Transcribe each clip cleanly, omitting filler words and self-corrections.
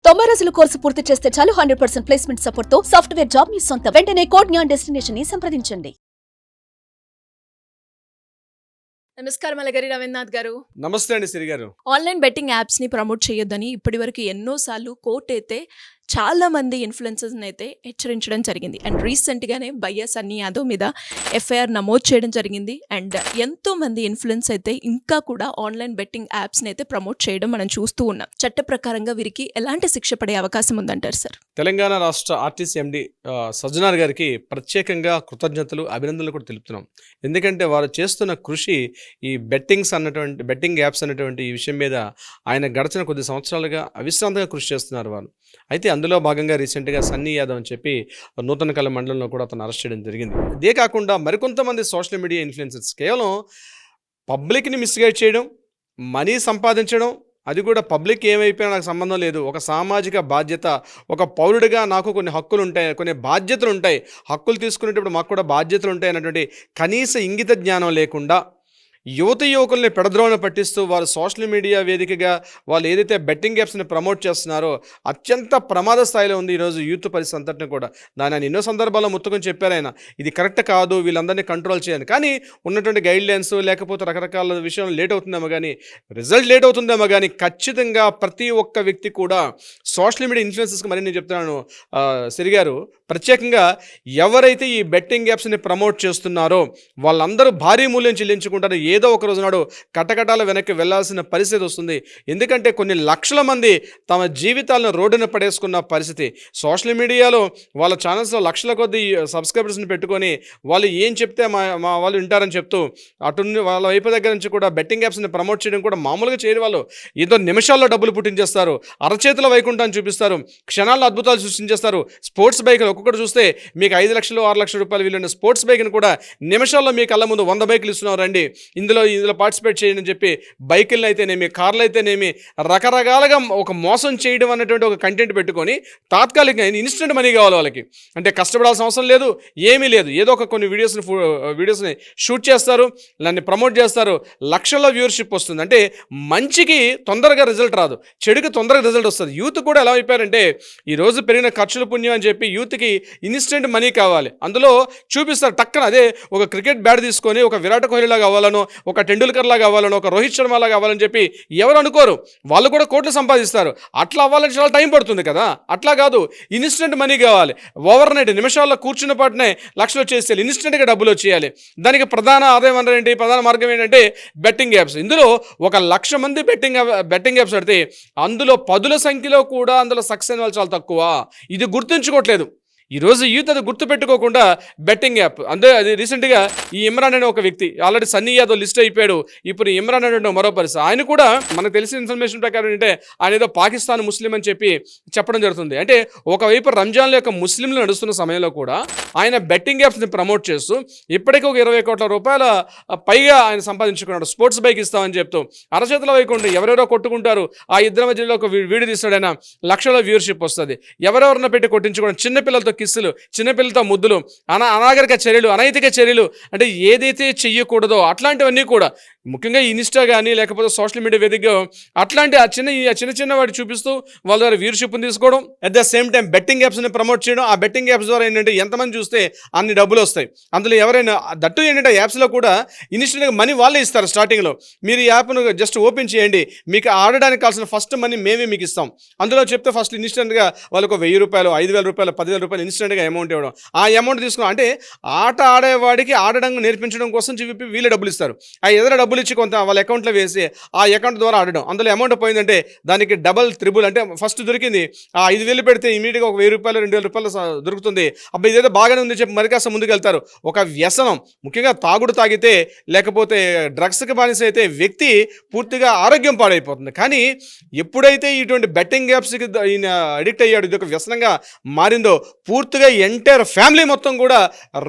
90 రోజుల కోర్సు పూర్తి చేస్తే చాలు 100% ప్లేస్మెంట్ సపోర్ట్ తో సాఫ్ట్వేర్ జాబ్ మీ సొంతం. వెంటనే కోడ్ జ్ఞాన్ డెస్టినేషన్ ని సంప్రదించండి. నమస్కారం అలగరి రవీంద్రనాథ్ గారు. నమస్తే అండి సిరి గారు. ఆన్లైన్ బెట్టింగ్ యాప్స్ ని ప్రమోట్ చేయొద్దని ఇప్పటివరకు ఎన్నోసార్లు కోర్టు అయితే చాలా మంది ఇన్ఫ్లుయెన్సర్స్ని అయితే హెచ్చరించడం జరిగింది. అండ్ రీసెంట్గానే బయ్యా సన్నీ యాదవ్ మీద ఎఫ్ఐఆర్ నమోదు చేయడం జరిగింది. అండ్ ఎంతో మంది ఇన్ఫ్లుయెన్స్ అయితే ఇంకా కూడా ఆన్లైన్ బెట్టింగ్ యాప్స్ని అయితే ప్రమోట్ చేయడం మనం చూస్తూ ఉన్నాం. చట్ట ప్రకారంగా వీరికి ఎలాంటి శిక్ష పడే అవకాశం ఉందంటారు సార్? తెలంగాణ రాష్ట్ర ఆర్టీసీ ఎండి సజ్జనార్ గారికి ప్రత్యేకంగా కృతజ్ఞతలు, అభినందనలు కూడా తెలుపుతున్నాం. ఎందుకంటే వారు చేస్తున్న కృషి ఈ బెట్టింగ్ యాప్స్ అనేటువంటి ఈ విషయం మీద ఆయన గడిచిన కొద్ది సంవత్సరాలుగా అవిశ్రాంతంగా కృషి చేస్తున్నారు వారు. అయితే అందులో భాగంగా రీసెంట్గా సన్నీ యాదవ్ అని చెప్పి నూతనకళ మండలంలో కూడా అతను అరెస్ట్ చేయడం జరిగింది. ఇదే కాకుండా మరికొంతమంది సోషల్ మీడియా ఇన్ఫ్లుయెన్సర్స్ కేవలం పబ్లిక్ని మిస్గైడ్ చేయడం, మనీ సంపాదించడం, అది కూడా పబ్లిక్ ఏమైపోయినా నాకు సంబంధం లేదు, ఒక సామాజిక బాధ్యత, ఒక పౌరుడిగా నాకు కొన్ని హక్కులు ఉంటాయి, కొన్ని బాధ్యతలు ఉంటాయి, హక్కులు తీసుకునేటప్పుడు మాకు కూడా బాధ్యతలు ఉంటాయి అన్నటువంటి కనీస ఇంగిత జ్ఞానం లేకుండా యువకుల్ని పెడద్రోవన పట్టిస్తూ వారు సోషల్ మీడియా వేదికగా వాళ్ళు ఏదైతే బెట్టింగ్ యాప్స్ని ప్రమోట్ చేస్తున్నారో అత్యంత ప్రమాద స్థాయిలో ఉంది ఈరోజు యూత్ పరిస్థితి అంతటిని కూడా. దాని ఆయన ఎన్నో సందర్భాల్లో ముత్తుకొని చెప్పారు ఆయన, ఇది కరెక్ట్ కాదు, వీళ్ళందరినీ కంట్రోల్ చేయాలి. కానీ ఉన్నటువంటి గైడ్లైన్స్ లేకపోతే రకరకాల విషయం లేట్ అవుతుందేమో కానీ, రిజల్ట్ లేట్ అవుతుందేమో కానీ ఖచ్చితంగా ప్రతి ఒక్క వ్యక్తి కూడా సోషల్ మీడియా ఇన్ఫ్లుయెన్సర్స్కి మరి నేను చెప్తున్నాను సిరి గారు, ప్రత్యేకంగా ఎవరైతే ఈ బెట్టింగ్ యాప్స్ని ప్రమోట్ చేస్తున్నారో వాళ్ళందరూ భారీ మూల్యం చెల్లించుకుంటారు. ఏదో ఒక రోజు నాడు కటకటాల వెనక్కి వెళ్లాల్సిన పరిస్థితి వస్తుంది. ఎందుకంటే కొన్ని లక్షల మంది తమ జీవితాలను రోడ్డున పడేసుకున్న పరిస్థితి. సోషల్ మీడియాలో వాళ్ళ ఛానల్స్లో లక్షల కొద్ది సబ్స్క్రైబర్స్ని పెట్టుకొని వాళ్ళు ఏం చెప్తే మా వాళ్ళు వింటారని చెప్తూ అటు వాళ్ళ వైపు దగ్గర నుంచి కూడా బెట్టింగ్ యాప్స్ని ప్రమోట్ చేయడం కూడా మామూలుగా చేయరు. వాళ్ళు ఏదో నిమిషాల్లో డబ్బులు పుట్టించేస్తారు, అరచేతుల వైకుంఠాన్ని చూపిస్తారు, క్షణాల్లో అద్భుతాలు సృష్టించేస్తారు. స్పోర్ట్స్ బైక్లు ఒక్కొక్కటి చూస్తే మీకు 5 లక్షలు 6 లక్షల రూపాయలు విలువైన స్పోర్ట్స్ బైక్ని కూడా నిమిషాల్లో మీ కళ్ళ ముందు 100 బైకులు ఇస్తున్నారు, రండి ఇందులో పార్టిసిపేట్ చేయండి అని చెప్పి బైకులను అయితేనేమి, కార్లు అయితేనేమి రకరకాలుగా ఒక మోసం చేయడం అన్నటువంటి ఒక కంటెంట్ పెట్టుకొని తాత్కాలికంగా ఇన్స్టెంట్ మనీ కావాలి వాళ్ళకి. అంటే కష్టపడాల్సిన అవసరం లేదు, ఏమీ లేదు, ఏదో ఒక కొన్ని వీడియోస్ని షూట్ చేస్తారు, దాన్ని ప్రమోట్ చేస్తారు, లక్షల్లో వ్యూవర్షిప్ వస్తుంది. అంటే మంచికి తొందరగా రిజల్ట్ రాదు, చెడుకి తొందరగా రిజల్ట్ వస్తుంది. యూత్ కూడా ఎలా అయిపోయారంటే ఈరోజు పెరిగిన ఖర్చుల పుణ్యం అని చెప్పి యూత్కి ఇన్స్టెంట్ మనీ కావాలి. అందులో చూపిస్తారు టక్కన, అదే ఒక క్రికెట్ బ్యాట్ తీసుకొని ఒక విరాట్ కోహ్లీలా కావాలనో, ఒక టెండూల్కర్లా కావాలనో, ఒక రోహిత్ శర్మలా కావాలని చెప్పి ఎవరు అనుకోరు. వాళ్ళు కూడా కోట్లు సంపాదిస్తారు. అట్లా అవ్వాలంటే చాలా టైం పడుతుంది కదా. అట్లా కాదు, ఇన్స్టెంట్ మనీ కావాలి. ఓవర్ నైట్ నిమిషాల్లో కూర్చున్న పాటనే లక్షలు వచ్చేసేయాలి, ఇన్స్టెంట్గా డబ్బులు వచ్చేయాలి. దానికి ప్రధాన ఆదాయం అంటే ప్రధాన మార్గం ఏంటంటే బెట్టింగ్ యాప్స్. ఇందులో 1,00,000 మంది బెట్టింగ్ యాప్స్ పెడితే అందులో 10ల సంఖ్యలో కూడా అందులో సక్సెస్ అయిన వాళ్ళు చాలా తక్కువ. ఇది గుర్తుంచుకోవట్లేదు ఈరోజు యూత్. అది గుర్తుపెట్టుకోకుండా బెట్టింగ్ యాప్. అది రీసెంట్గా ఈ ఇమ్రాన్ అనే ఒక వ్యక్తి ఆల్రెడీ సన్నీ యాదవ్ లిస్ట్ అయిపోయాడు. ఇప్పుడు ఇమ్రాన్ అనే మరో పరిస్థితి. ఆయన కూడా మనకు తెలిసిన ఇన్ఫర్మేషన్ ప్రకారం ఏంటంటే ఆయన ఏదో పాకిస్తాన్ ముస్లిం అని చెప్పి చెప్పడం జరుగుతుంది. అంటే ఒకవైపు రంజాన్ల యొక్క ముస్లింలు నడుస్తున్న సమయంలో కూడా ఆయన బెట్టింగ్ యాప్స్ని ప్రమోట్ చేస్తూ ఇప్పటికీ ఒక 20 కోట్ల రూపాయల పైగా ఆయన సంపాదించుకున్నాడు. స్పోర్ట్స్ బైక్ ఇస్తామని చెప్తూ అరచేతుల వైకుంఠం ఎవరెవరో కొట్టుకుంటారు, ఆ ఇద్దరి మధ్యలో ఒక వీడియో తీస్తాడైనా లక్షల వ్యూవర్షిప్ వస్తుంది. ఎవరెవరిన పెట్టి కొట్టించుకోవడం, చిన్నపిల్లలతో కిస్సులు, చిన్నపిల్లలతో ముద్దులు, అనాగరిక చర్యలు, అనైతిక చర్యలు, అంటే ఏదైతే చెయ్యకూడదో అట్లాంటివన్నీ కూడా ముఖ్యంగా ఇన్స్టా కానీ లేకపోతే సోషల్ మీడియా వేదికగా అట్లాంటి చిన్న వాటి చూపిస్తూ వాళ్ళ ద్వారా వ్యూవర్షిప్ని తీసుకోవడం, at the same time betting యాప్స్ని ప్రమోట్ చేయడం. ఆ బెట్టింగ్ యాప్స్ ద్వారా ఏంటంటే ఎంతమంది చూస్తే అన్ని డబ్బులు వస్తాయి. అందులో ఎవరైనా దట్టు ఏంటంటే యాప్స్లో కూడా ఇన్స్టెంట్గా మనీ వాళ్ళే ఇస్తారు. స్టార్టింగ్లో మీరు ఈ యాప్ను జస్ట్ ఓపెన్ చేయండి, మీకు ఆడడానికి కావాల్సిన ఫస్ట్ మనీ మేమే మీకు ఇస్తాం. అందులో చెప్తే ఫస్ట్ ఇన్స్టెంట్గా వాళ్ళకు 1,000 రూపాయలు, 5,000 రూపాయలు, 10,000 రూపాయలు ఇన్స్టెంట్గా అమౌంట్ ఇవ్వడం. ఆ అమౌంట్ తీసుకున్నాం అంటే ఆట ఆడేవాడికి ఆడడం నేర్పించడం కోసం చెప్పి వీళ్ళే డబ్బులు ఇస్తారు. ఆ ఎదురు డబ్బులు ఇచ్చి కొంత వాళ్ళ అకౌంట్లో వేసి ఆ అకౌంట్ ద్వారా ఆడడం. అందులో అమౌంట్ పోయిందంటే దానికి డబల్ త్రిబుల్, అంటే ఫస్ట్ దొరికింది ఆ 5,000 పెడితే ఇమీడియట్గా ఒక 1,000 రూపాయలు 2,000 రూపాయలు దొరుకుతుంది. అబ్బాయి ఇదేదో బాగానే ఉంది చెప్పి మరి కాస్త ముందుకు వెళ్తారు. ఒక వ్యసనం, ముఖ్యంగా తాగుడు తాగితే లేకపోతే డ్రగ్స్కి బానిస అయితే వ్యక్తి పూర్తిగా ఆరోగ్యం పాడైపోతుంది. కానీ ఎప్పుడైతే ఇటువంటి బెట్టింగ్ యాప్స్కి ఈయన అడిక్ట్ అయ్యాడు, ఇది ఒక వ్యసనంగా మారిందో పూర్తిగా ఎంటైర్ ఫ్యామిలీ మొత్తం కూడా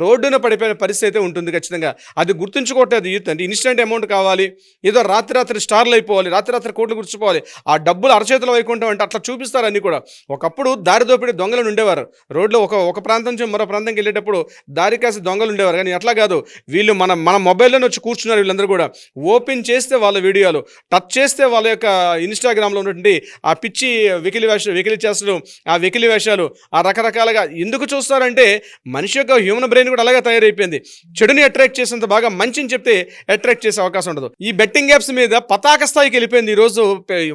రోడ్డున పడిపోయిన పరిస్థితి అయితే ఉంటుంది ఖచ్చితంగా. అది గుర్తుంచుకోవట్లేదు యూత్. అంటే ఇన్స్టెంట్ అమౌంట్ కావాలి, ఏదో రాత్రి స్టార్లు అయిపోవాలి, రాత్రి కోట్లు గుర్చిపోవాలి, ఆ డబ్బులు అరచేతులు వైకుంటాం అంటే అట్లా చూపిస్తారు అన్నీ కూడా. ఒకప్పుడు దారి దోపిడీ దొంగలు ఉండేవారు రోడ్లో, ఒక ప్రాంతం నుంచి మరో ప్రాంతంకి వెళ్ళేటప్పుడు దారి కాసి దొంగలు ఉండేవారు. కానీ అట్లా కాదు, వీళ్ళు మన మొబైల్లోనే వచ్చి కూర్చున్నారు. వీళ్ళందరూ కూడా ఓపెన్ చేస్తే వాళ్ళ వీడియోలు, టచ్ చేస్తే వాళ్ళ యొక్క ఇన్స్టాగ్రామ్లో ఉన్నటువంటి ఆ పిచ్చి వెకిలి చేస్తలు, ఆ వెకిలి వేషాలు, ఆ రకరకాలుగా ఎందుకు చూస్తారంటే మనిషి యొక్క హ్యూమన్ బ్రెయిన్ కూడా అలాగే తయారైపోయింది. చెడుని అట్రాక్ట్ చేసేంత బాగా మంచిని చెప్తే అట్రాక్ట్ చేసే అవకాశం ఉండదు. ఈ బెట్టింగ్ యాప్స్ మీద పతాక స్థాయికి వెళ్ళిపోయింది ఈరోజు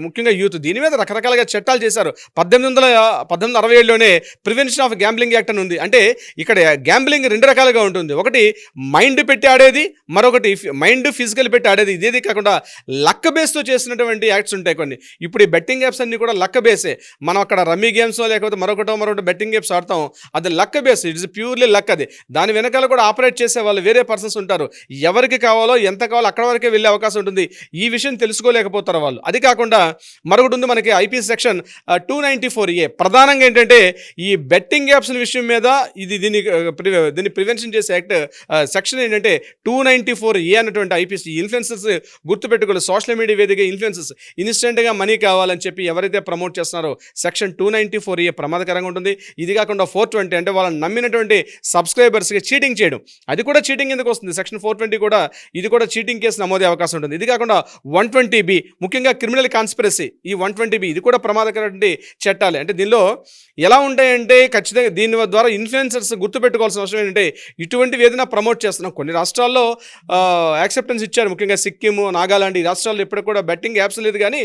ముఖ్యంగా యూత్. దీని మీద రకరకాలుగా చట్టాలు చేశారు. 1867లోనే ప్రివెన్షన్ ఆఫ్ గ్యాంబ్లింగ్ యాక్ట్ అని ఉంది. అంటే ఇక్కడ గ్యాంబ్లింగ్ 2 రకాలుగా ఉంటుంది. ఒకటి మైండ్ పెట్టి ఆడేది, మరొకటి మైండ్ ఫిజికల్ పెట్టి ఆడేది. ఇదేది కాకుండా లక్క బేస్తో చేసినటువంటి యాక్ట్స్ ఉంటాయి కొన్ని. ఇప్పుడు ఈ బెట్టింగ్ యాప్స్ అన్ని కూడా లక్క బేసే. మనం అక్కడ రమ్మీ గేమ్స్ లేకపోతే మరొకటి బెట్టింగ్ యాప్స్ ఆడతాం, అది లక్క బేస్, ఇట్స్ ప్యూర్లీ లక్. అది దాని వెనకాల కూడా ఆపరేట్ చేసే వాళ్ళు వేరే పర్సన్స్ ఉంటారు. ఎవరికి కావాలో ఎంత కావాలో అక్కడ వరకే వెళ్ళే అవకాశం ఉంటుంది. ఈ విషయం తెలుసుకోలేకపోతారు వాళ్ళు. అది కాకుండా మరొకటి ఉంది మనకి ఐపీసీ సెక్షన్ 294A. ప్రధానంగా ఏంటంటే ఈ బెట్టింగ్ యాప్స్ విషయం మీద దీన్ని ప్రివెన్షన్ చేసే యాక్ట్ సెక్షన్ ఏంటంటే 294A అన్నటువంటి ఐపీసీ. ఇన్ఫ్లుయెన్సర్స్ గుర్తుపెట్టుకోవాలి, సోషల్ మీడియా వేదిక ఇన్ఫ్లుయెన్సర్స్ ఇన్స్టెంట్గా మనీ కావాలని చెప్పి ఎవరైతే ప్రమోట్ చేస్తున్నారో సెక్షన్ 294A ప్రమాదకరంగా ఉంటుంది. ఇది కాకుండా 420 అంటే వాళ్ళని నమ్మినటువంటి సబ్స్క్రైబర్స్కి చీటింగ్ చేయడం, అది కూడా చీటింగ్ ఎందుకు వస్తుంది. సెక్షన్ 420 కూడా ఇది కూడా చీటింగ్ కేసు నమోదే అవకాశం ఉంటుంది. ఇది కాకుండా 120B ముఖ్యంగా క్రిమినల్ కాన్స్పిరసీ, ఈ 120B ఇది కూడా ప్రమాదకరమైన చట్టాలే. అంటే దీనిలో ఎలా ఉంటాయంటే ఖచ్చితంగా దీని ద్వారా ఇన్ఫ్లుయెన్సర్స్ గుర్తుపెట్టుకోవాల్సిన అవసరం ఏంటంటే ఇటువంటివి ఏదైనా ప్రమోట్ చేస్తున్నాం. కొన్ని రాష్ట్రాల్లో యాక్సెప్టెన్స్ ఇచ్చారు, ముఖ్యంగా సిక్కిం, నాగాలాండ్ ఈ రాష్ట్రాల్లో ఇప్పుడు కూడా బెట్టింగ్ యాప్స్ లేదు, కానీ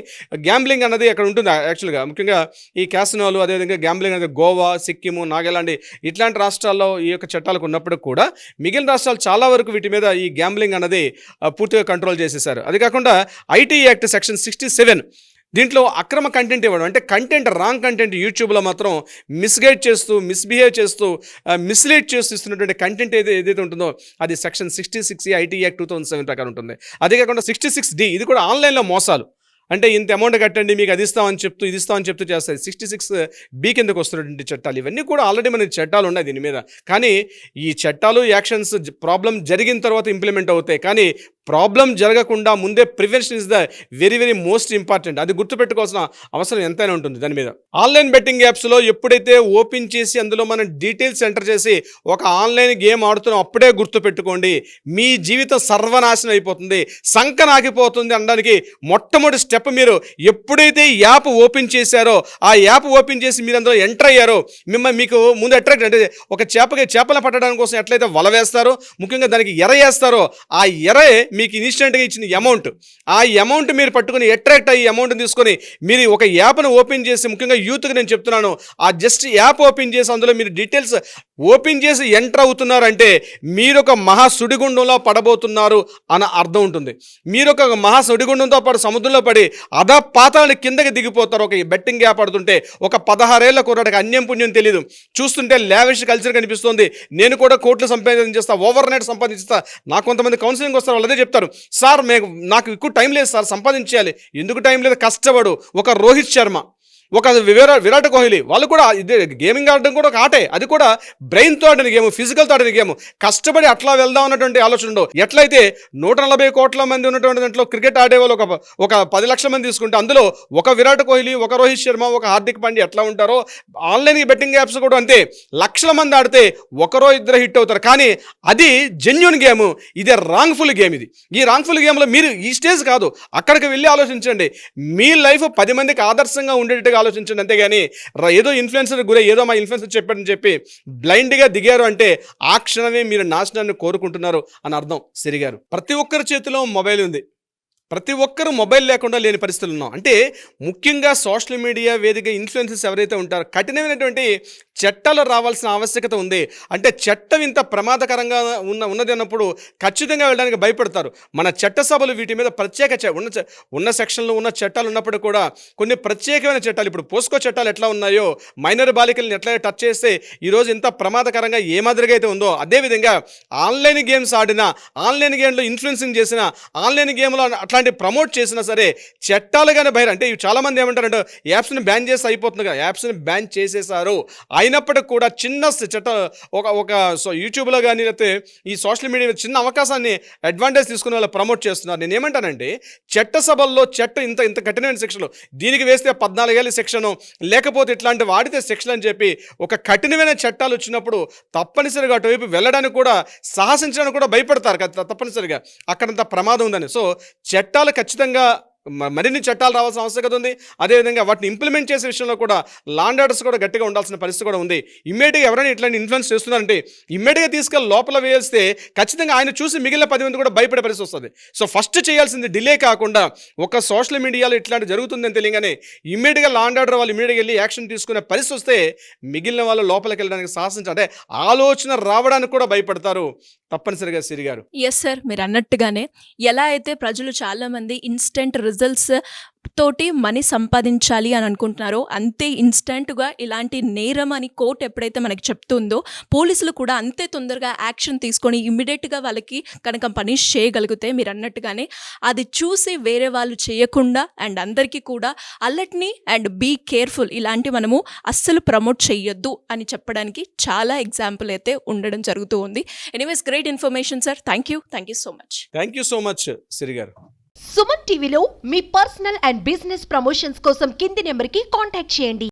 గ్యాంబ్లింగ్ అన్నది అక్కడ ఉంటుంది యాక్చువల్గా. ముఖ్యంగా ఈ క్యాసినోలు, అదేవిధంగా గ్యాంబ్లింగ్ అనేది గోవా, సిక్కిము, నాగాలాండ్ ఇట్లాంటి రాష్ట్రాల్లో ఈ యొక్క చట్టాలకు ఉన్నప్పుడు కూడా మిగిలిన రాష్ట్రాలు చాలా వరకు వీటి మీద ఈ గ్యాంబ్లింగ్ అన్నది పూర్తిగా కంట్రోల్ చేసేసారు. అది కాకుండా ఐటీ యాక్ట్ సెక్షన్ 67 దీంట్లో అక్రమ కంటెంట్ ఇవ్వడం, అంటే కంటెంట్ రాంగ్ కంటెంట్ యూట్యూబ్లో మాత్రం మిస్గైడ్ చేస్తూ, మిస్బిహేవ్ చేస్తూ, మిస్లీడ్ చేస్తూ ఇస్తున్నటువంటి కంటెంట్ ఏదైతే ఉంటుందో అది సెక్షన్ 66 ఐటీ యాక్ట్ 2007 ప్రకారం ఉంటుంది. అదే కాకుండా 66D ఇది కూడా ఆన్లైన్లో మోసాలు, అంటే ఇంత అమౌంట్ కట్టండి మీకు అది ఇస్తామని చెప్తూ ఇది ఇస్తామని చెప్తూ చేస్తాయి. 66B కిందకు వస్తున్నటువంటి చట్టాలు ఇవన్నీ కూడా ఆల్రెడీ మన చట్టాలు ఉన్నాయి దీని మీద. కానీ ఈ చట్టాలు యాక్షన్స్ ప్రాబ్లం జరిగిన తర్వాత ఇంప్లిమెంట్ అవుతాయి, కానీ ప్రాబ్లం జరగకుండా ముందే prevention is the very very most important. అది గుర్తుపెట్టుకోవాల్సిన అవసరం ఎంతైనా ఉంటుంది దాని మీద. ఆన్లైన్ బెట్టింగ్ యాప్స్లో ఎప్పుడైతే ఓపెన్ చేసి అందులో మనం డీటెయిల్స్ ఎంటర్ చేసి ఒక ఆన్లైన్ గేమ్ ఆడుతున్నాం అప్పుడే గుర్తుపెట్టుకోండి మీ జీవితం సర్వనాశనం అయిపోతుంది, సంకనాకిపోతుంది అనడానికి మొట్టమొదటి స్టెప్ మీరు ఎప్పుడైతే యాప్ ఓపెన్ చేశారో, ఆ యాప్ ఓపెన్ చేసి మీరు అందులో ఎంటర్ అయ్యారో మీకు ముందు అట్రాక్ట్, అంటే ఒక చేపలను పట్టడానికి కోసం ఎట్లయితే వల వేస్తారో, ముఖ్యంగా దానికి ఎర వేస్తారో, ఆ ఎరే మీకు ఇన్స్టెంట్గా ఇచ్చిన అమౌంట్, ఆ అమౌంట్ మీరు పట్టుకుని అట్రాక్ట్ అయ్యి అమౌంట్ని తీసుకొని మీరు ఒక యాప్ను ఓపెన్ చేసి, ముఖ్యంగా యూత్కి నేను చెప్తున్నాను, ఆ జస్ట్ యాప్ ఓపెన్ చేసి అందులో మీరు డీటెయిల్స్ ఓపెన్ చేసి ఎంటర్ అవుతున్నారంటే మీరు ఒక మహా సుడిగుండంలో పడబోతున్నారు అని అర్థం ఉంటుంది. మీరు ఒక మహా సుడిగుండంతో పాటు సముద్రంలో పడి పాతాళాన్ని కిందకి దిగిపోతారు. ఒక బెట్టింగ్ యాప్ ఆడుతుంటే ఒక 16 ఏళ్ల కుర్రాడికి అన్యం పుణ్యం తెలియదు, చూస్తుంటే లావిష్ కల్చర్ కనిపిస్తుంది, నేను కూడా కోట్లు సంపాదించేస్తా, ఓవర్ నైట్ సంపాదించేస్తా. నాకు కొంతమంది కౌన్సిలింగ్ వస్తారు, వాళ్ళు అదే చెప్తారు, సార్ నాకు ఎక్కువ టైం లేదు సార్, సంపాదించేయాలి. ఎందుకు టైం లేదు, కష్టపడు. ఒక రోహిత్ శర్మ, ఒక విరాట్ కోహ్లీ, వాళ్ళు కూడా ఇదే గేమింగ్ ఆడడం కూడా ఒక ఆటే, అది కూడా బ్రెయిన్తో ఆడిన గేమ్, ఫిజికల్తో ఆడిన గేమ్. కష్టపడి అట్లా వెళ్దాం అన్నటువంటి ఆలోచన ఉండవు. ఎట్లయితే 140 కోట్ల మంది ఉన్నటువంటి దాంట్లో క్రికెట్ ఆడేవాళ్ళు ఒక 10 లక్షల మంది తీసుకుంటే అందులో ఒక విరాట్ కోహ్లీ, ఒక రోహిత్ శర్మ, ఒక హార్దిక్ పాండ్యా ఎట్లా ఉంటారో ఆన్లైన్ బెట్టింగ్ యాప్స్ కూడా అంతే. లక్షల మంది ఆడితే ఒకరో ఇద్దరు హిట్ అవుతారు, కానీ అది జెన్యూన్ గేమ్, ఇదే రాంగ్ఫుల్ గేమ్. ఇది ఈ రాంగ్ఫుల్ గేమ్లో మీరు ఈ స్టేజ్ కాదు, అక్కడికి వెళ్ళి ఆలోచించండి. మీ లైఫ్ 10 మందికి ఆదర్శంగా ఉండేట్టుగా ఆలోచించండి, అంతేగాని ఏదో ఇన్ఫ్లుయెన్సర్ గురే, ఏదో మా ఇన్ఫ్లుయెన్సర్ చెప్పాడని చెప్పి బ్లైండ్గా దిగారు అంటే ఆ క్షణమే మీరు నాశనాన్ని కోరుకుంటున్నారు అని అర్థం. సిరిగారు, ప్రతి ఒక్కరి చేతిలో మొబైల్ ఉంది, ప్రతి ఒక్కరూ మొబైల్ లేకుండా లేని పరిస్థితులు ఉన్నాం. అంటే ముఖ్యంగా సోషల్ మీడియా వేదిక ఇన్ఫ్లుయెన్సర్స్ ఎవరైతే ఉంటారో కఠినమైనటువంటి చట్టాలు రావాల్సిన ఆవశ్యకత ఉంది. అంటే చట్టం ఇంత ప్రమాదకరంగా ఉన్నది అన్నప్పుడు ఖచ్చితంగా వెళ్ళడానికి భయపడతారు. మన చట్టసభలు వీటి మీద ప్రత్యేక ఉన్న సెక్షన్లు ఉన్న చట్టాలు ఉన్నప్పుడు కూడా కొన్ని ప్రత్యేకమైన చట్టాలు, ఇప్పుడు పోస్కో చట్టాలు ఎట్లా ఉన్నాయో, మైనర్ బాలికలను ఎట్లా టచ్ చేస్తే ఈరోజు ఇంత ప్రమాదకరంగా ఏ మాదిరిగా అయితే ఉందో, అదేవిధంగా ఆన్లైన్ గేమ్స్ ఆడినా, ఆన్లైన్ గేమ్లో ఇన్ఫ్లుయెన్సింగ్ చేసిన, ఆన్లైన్ గేమ్లో అట్లా అట్లాంటి ప్రమోట్ చేసినా సరే చట్టాలుగానే బయట అంటే ఇవి చాలామంది ఏమంటారంటే యాప్స్ని బ్యాన్ చేసి అయిపోతుంది కదా, యాప్స్ని బ్యాన్ చేసేసారు. అయినప్పటికీ కూడా చిన్న ఒక యూట్యూబ్లో కానీ లేకపోతే ఈ సోషల్ మీడియా చిన్న అవకాశాన్ని అడ్వాంటేజ్ తీసుకునే వాళ్ళు ప్రమోట్ చేస్తున్నారు. నేను ఏమంటానంటే చట్టసభల్లో ఇంత కఠినమైన శిక్షలు, దీనికి వేస్తే 14 ఏళ్ళ శిక్షను, లేకపోతే ఇట్లాంటి వాడితే శిక్షలు అని చెప్పి ఒక కఠినమైన చట్టాలు వచ్చినప్పుడు తప్పనిసరిగా అటువైపు వెళ్ళడానికి కూడా సాహసించడానికి కూడా భయపడతారు కదా తప్పనిసరిగా, అక్కడంత ప్రమాదం ఉందని. సో చట్టాలు ఖచ్చితంగా మరిన్ని చట్టాలు రావాల్సిన ఆవశ్యకత ఉంది. అదేవిధంగా వాటిని ఇంప్లిమెంట్ చేసే విషయంలో కూడా లా అండ్ ఆర్డర్స్ కూడా గట్టిగా ఉండాల్సిన పరిస్థితి కూడా ఉంది. ఇమ్మీడియట్గా ఎవరైనా ఇట్లాంటి ఇన్ఫ్లుయెన్స్ చేస్తున్నారంటే ఇమ్మీడియట్గా తీసుకెళ్ళి లోపల వేస్తే ఖచ్చితంగా ఆయన చూసి మిగిలిన 10 మంది కూడా భయపడే పరిస్థితి వస్తుంది. సో ఫస్ట్ చేయాల్సింది డిలే కాకుండా, ఒక సోషల్ మీడియాలో ఇట్లాంటి జరుగుతుందని తెలియగానే ఇమ్మీడియట్గా లా అండ్ ఆర్డర్ వాళ్ళు ఇమ్మీడియట్గా వెళ్ళి యాక్షన్ తీసుకునే పరిస్థితి వస్తే మిగిలిన వాళ్ళు లోపలికి వెళ్ళడానికి సాహసించాలి, అంటే ఆలోచన రావడానికి కూడా భయపడతారు తప్పనిసరిగా సిరి గారు. ఎస్ సార్, మీరు అన్నట్టుగానే ఎలా అయితే ప్రజలు చాలామంది ఇన్స్టెంట్ రిజల్ట్స్ తోటి మనీ సంపాదించాలి అని అనుకుంటున్నారో, అంతే ఇన్స్టెంట్గా ఇలాంటి నేరం అని కోర్టు ఎప్పుడైతే మనకి చెప్తుందో, పోలీసులు కూడా అంతే తొందరగా యాక్షన్ తీసుకొని ఇమ్మీడియట్గా వాళ్ళకి కనుక పనిష్ చేయగలిగితే మీరు అన్నట్టుగానే అది చూసి వేరే వాళ్ళు చేయకుండా అండ్ అందరికీ కూడా అలర్ట్ని అండ్ బీ కేర్ఫుల్ ఇలాంటి మనము అస్సలు ప్రమోట్ చేయొద్దు అని చెప్పడానికి చాలా ఎగ్జాంపుల్ అయితే ఉండడం జరుగుతూ ఉంది. Anyways, great information sir. Thank you so much. Thank you so much Siri garu. Suman టీవీలో మీ పర్సనల్ అండ్ బిజినెస్ ప్రమోషన్స్ కోసం కింది నెంబర్కి కాంటాక్ట్ చేయండి.